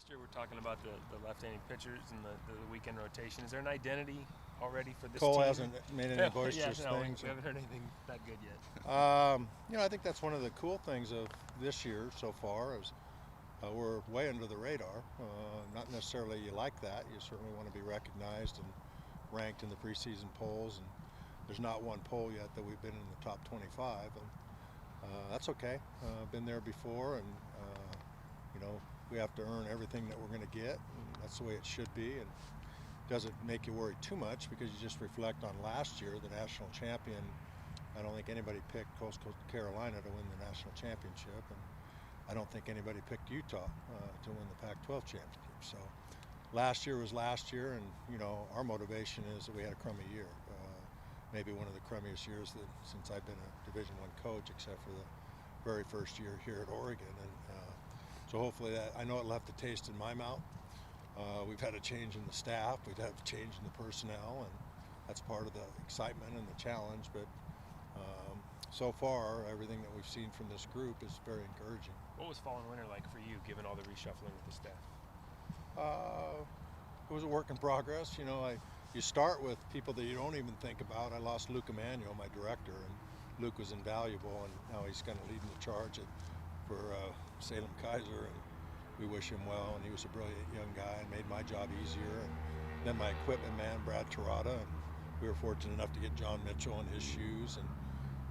Last year we're talking about the left-handed pitchers and the weekend rotation. Is there an identity already for this Cole team? hasn't made any boisterous no, things. we haven't heard anything that good yet. I think that's one of the cool things of this year so far is we're way under the radar. Not necessarily you like that. You certainly want to be recognized and ranked in the preseason polls. And there's not one poll yet that we've been in the top 25, and that's okay. Been there before, and we have to earn everything that we're going to get. And that's the way it should be, and doesn't make you worry too much because you just reflect on last year, the national champion. I don't think anybody picked Coastal Carolina to win the national championship, and I don't think anybody picked Utah to win the Pac-12 championship. So last year was last year, and our motivation is that we had a crummy year. Maybe one of the crummiest years that since I've been a Division I coach, except for the very first year here at Oregon. And so hopefully that, I know it left a taste in my mouth. We've had a change in the staff, we've had a change in the personnel, and that's part of the excitement and the challenge. But so far, everything that we've seen from this group is very encouraging. What was fall and winter like for you, given all the reshuffling with the staff? It was a work in progress. You start with people that you don't even think about. I lost Luke Emanuel, my director, and Luke was invaluable, and now he's kind of leading the charge for Salem Kaiser, and we wish him well. And he was a brilliant young guy and made my job easier. And then my equipment man, Brad Terada, and we were fortunate enough to get John Mitchell in his shoes, and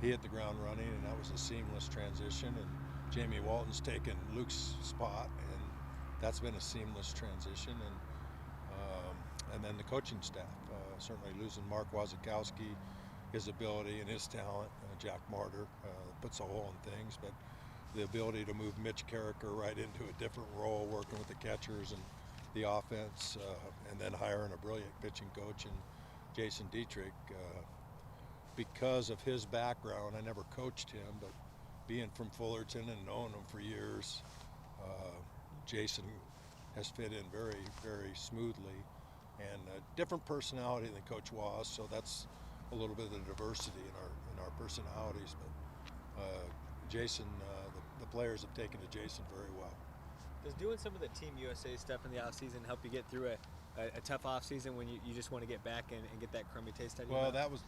he hit the ground running, and that was a seamless transition. And Jamie Walton's taken Luke's spot, and that's been a seamless transition. And then the coaching staff, certainly losing Mark Wazakowski, his ability and his talent, Jack Martyr puts a hole in things, but the ability to move Mitch Carricker right into a different role, working with the catchers and the offense, and then hiring a brilliant pitching coach in Jason Dietrich. Because of his background, I never coached him, but being from Fullerton and knowing him for years, Jason has fit in very, very smoothly. And a different personality than Coach Was, so that's a little bit of the diversity in our personalities. But Jason, the players have taken to Jason very well. Does doing some of the Team USA stuff in the offseason help you get through a tough offseason when you just want to get back and get that crummy taste out of your mouth? That was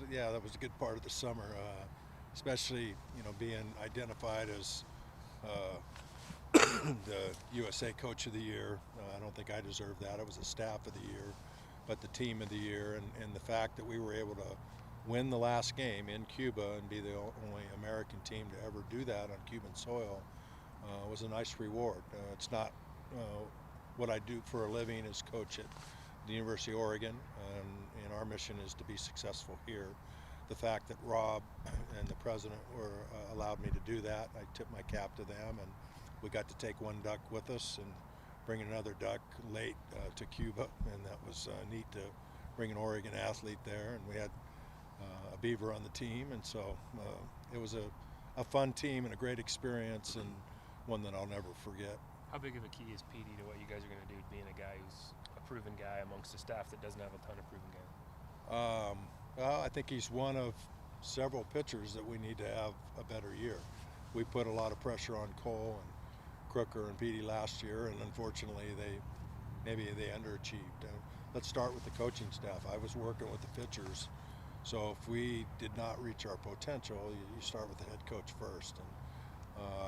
a good part of the summer, especially being identified as the USA Coach of the Year. I don't think I deserved that. I was the Staff of the Year, but the Team of the Year, and the fact that we were able to win the last game in Cuba and be the only American team to ever do that on Cuban soil was a nice reward. It's not what I do for a living is coach at the University of Oregon, and our mission is to be successful here. The fact that Rob and the president allowed me to do that, I tip my cap to them, and we got to take one duck with us and bring another duck late to Cuba, and that was neat to bring an Oregon athlete there, and we had a Beaver on the team, and so it was a fun team and a great experience, and one that I'll never forget. How big of a key is PD to what you guys are going to do, being a guy who's a proven guy amongst a staff that doesn't have a ton of proven guys? Well, I think he's one of several pitchers that we need to have a better year. We put a lot of pressure on Cole and Crooker and Petey last year, and unfortunately they underachieved. Let's start with the coaching staff. I was working with the pitchers, so if we did not reach our potential, you start with the head coach first. And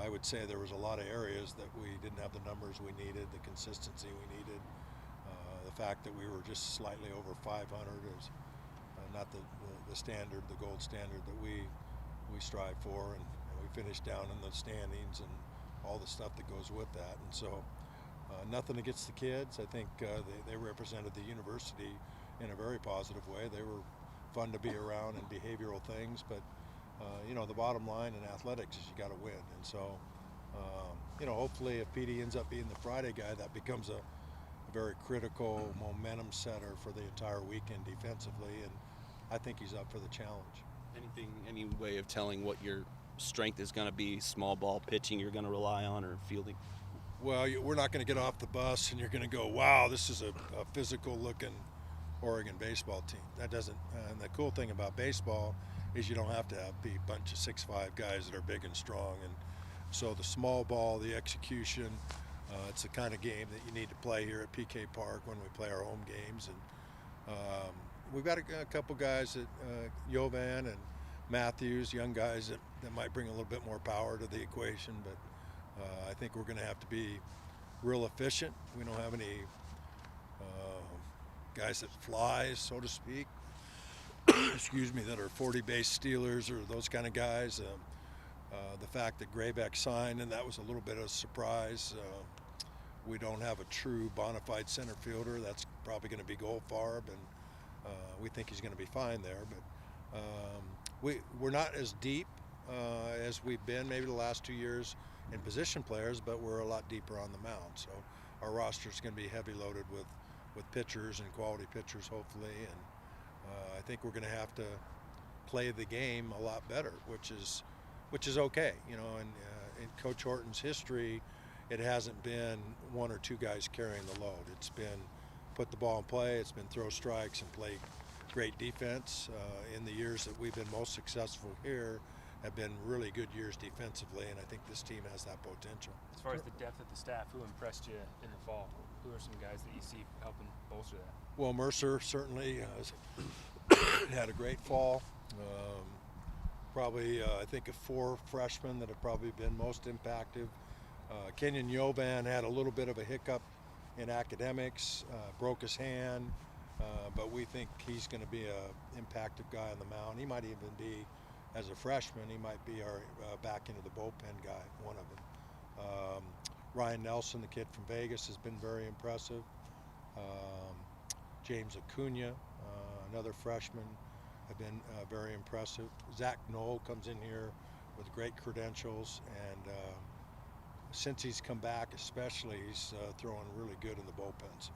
I would say there was a lot of areas that we didn't have the numbers we needed, the consistency we needed. The fact that we were just slightly over 500 is not the standard, the gold standard that we strive for, and we finished down in the standings and all the stuff that goes with that. And so nothing against the kids. I think they represented the university in a very positive way. They were fun to be around in behavioral things, but the bottom line in athletics is you got to win. And so hopefully if PD ends up being the Friday guy, that becomes a very critical momentum setter for the entire weekend defensively, and I think he's up for the challenge. Any way of telling what your strength is going to be, small ball pitching you're going to rely on, or fielding? Well, we're not going to get off the bus and you're going to go, wow, this is a physical looking Oregon baseball team. That doesn't, and the cool thing about baseball is you don't have to be a bunch of 6'5" guys that are big and strong. And so the small ball, the execution, It's the kind of game that you need to play here at PK Park when we play our home games. And we've got a couple guys that Jovan and Matthews, young guys that might bring a little bit more power to the equation, but I think we're going to have to be real efficient. We don't have any guys that fly, so to speak, excuse me, that are 40 base stealers or those kind of guys. The fact that Graybeck signed, and that was a little bit of a surprise. We don't have a true bona fide center fielder. That's probably going to be Goldfarb, and we think he's going to be fine there. But we're not as deep as we've been maybe the last 2 years in position players, but we're a lot deeper on the mound. So our roster is going to be heavy loaded with pitchers and quality pitchers, hopefully. And I think we're going to have to play the game a lot better, which is okay, you know. And in Coach Horton's history, it hasn't been one or two guys carrying the load. It's been put the ball in play. It's been throw strikes and play great defense. In the years that we've been most successful here, have been really good years defensively, and I think this team has that potential. As far as the depth of the staff, who impressed you in the fall? Who are some guys that you see helping bolster that? Well, Mercer certainly had a great fall. Probably, I think, of 4 freshmen that have probably been most impacted. Kenyon Jovan had a little bit of a hiccup in academics, broke his hand, but we think he's going to be an impacted guy on the mound. He might even be, as a freshman, he might be our back into the bullpen guy, one of them. Ryan Nelson, the kid from Vegas, has been very impressive. James Acuna, another freshman, have been very impressive. Zach Knoll comes in here with great credentials, and since he's come back especially, he's throwing really good in the bullpen. So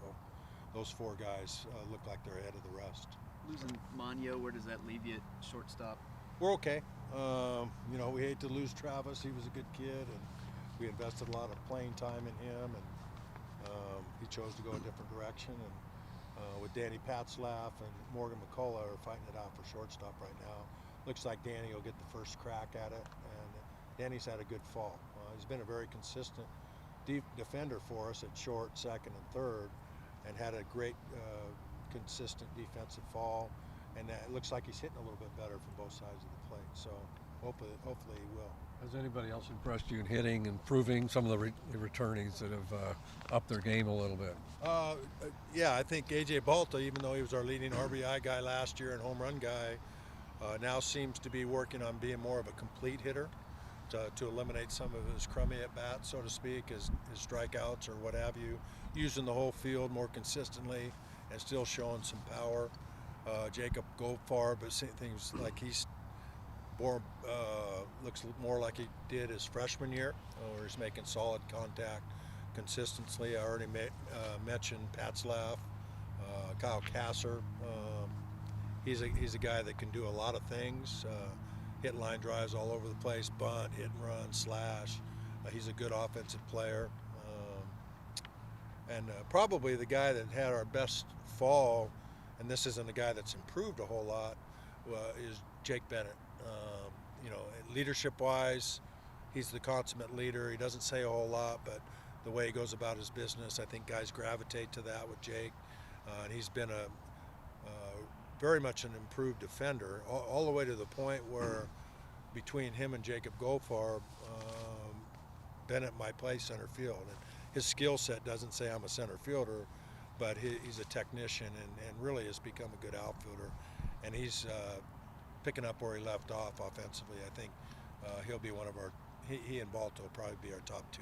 those 4 guys look like they're ahead of the rest. Losing Monyo, where does that leave you at shortstop? We're okay. You know, we hate to lose Travis. He was a good kid, and we invested a lot of playing time in him, and he chose to go a different direction. And with Danny Patzlaff and Morgan McCullough are fighting it out for shortstop right now. Looks like Danny will get the first crack at it, and Danny's had a good fall. He's been a very consistent defender for us at short, second, and third, and had a great consistent defensive fall. And it looks like he's hitting a little bit better from both sides of the plate. So hopefully he will. Has anybody else impressed you in hitting, improving some of the returnees that have upped their game a little bit? Yeah, I think A.J. Balta, even though he was our leading RBI guy last year and home run guy, now seems to be working on being more of a complete hitter to eliminate some of his crummy at-bats, so to speak, his strikeouts or what have you, using the whole field more consistently and still showing some power. Jacob Goldfarb, but things like he's more, looks more like he did his freshman year, where he's making solid contact consistently. I already mentioned Patzlaff, Kyle Kasser. He's a guy that can do a lot of things, hit line drives all over the place, bunt, hit and run, slash. He's a good offensive player. And probably the guy that had our best fall, and this isn't a guy that's improved a whole lot, is Jake Bennett. You know, leadership-wise, he's the consummate leader. He doesn't say a whole lot, but the way he goes about his business, I think guys gravitate to that with Jake. And he's been a very much an improved defender, all the way to the point where between him and Jacob Goldfarb, Bennett might play center field. And his skill set doesn't say I'm a center fielder, but he's a technician and really has become a good outfielder. And he's picking up where he left off offensively. I think he'll be one of our, he and Balto will probably be our top 2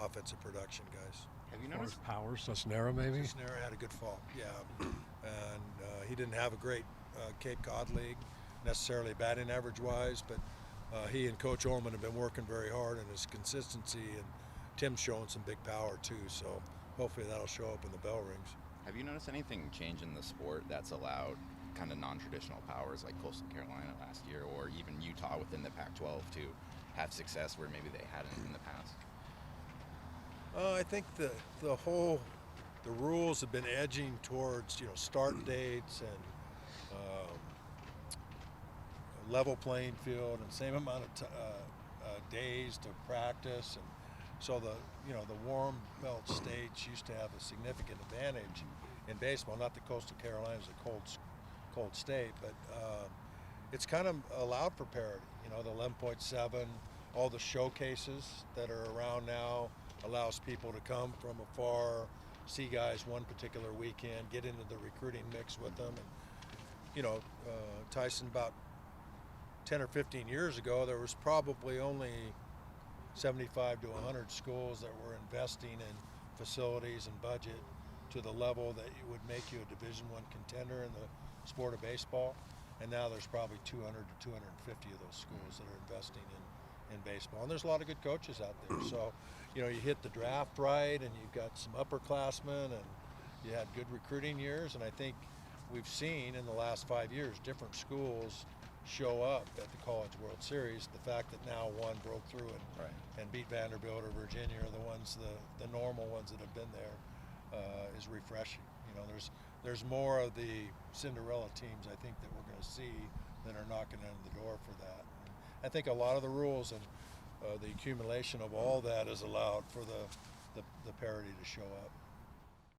offensive production guys. Have you noticed power? Cisnera maybe? Cisnera had a good fall, yeah. And he didn't have a great Cape Cod League, necessarily batting average-wise, but he and Coach Ullman have been working very hard on his consistency, and Tim's showing some big power too, so hopefully that'll show up when the bell rings. Have you noticed anything change in the sport that's allowed kind of non-traditional powers like Coastal Carolina last year, or even Utah within the Pac-12 to have success where maybe they hadn't in the past? I think the rules have been edging towards, you know, start dates and level playing field and same amount of days to practice, and So the warm belt states used to have a significant advantage in baseball. Not that Coastal Carolina is a cold state, but it's kind of allowed for parity. The 11.7, all the showcases that are around now allows people to come from afar, see guys one particular weekend, get into the recruiting mix with them. And Tyson, about 10 or 15 years ago, there was probably only 75 to 100 schools that were investing in facilities and budget to the level that it would make you a Division I contender in the sport of baseball. And now there's probably 200 to 250 of those schools that are investing in baseball. And there's a lot of good coaches out there. So, you hit the draft right, and you've got some upperclassmen, and you had good recruiting years. And I think we've seen in the last 5 years different schools show up at the College World Series. The fact that now one broke through and beat Vanderbilt or Virginia are the ones, the normal ones that have been there, is refreshing. There's more of the Cinderella teams, I think, that we're going to see that are knocking on the door for that. And I think a lot of the rules and the accumulation of all that has allowed for the parity to show up.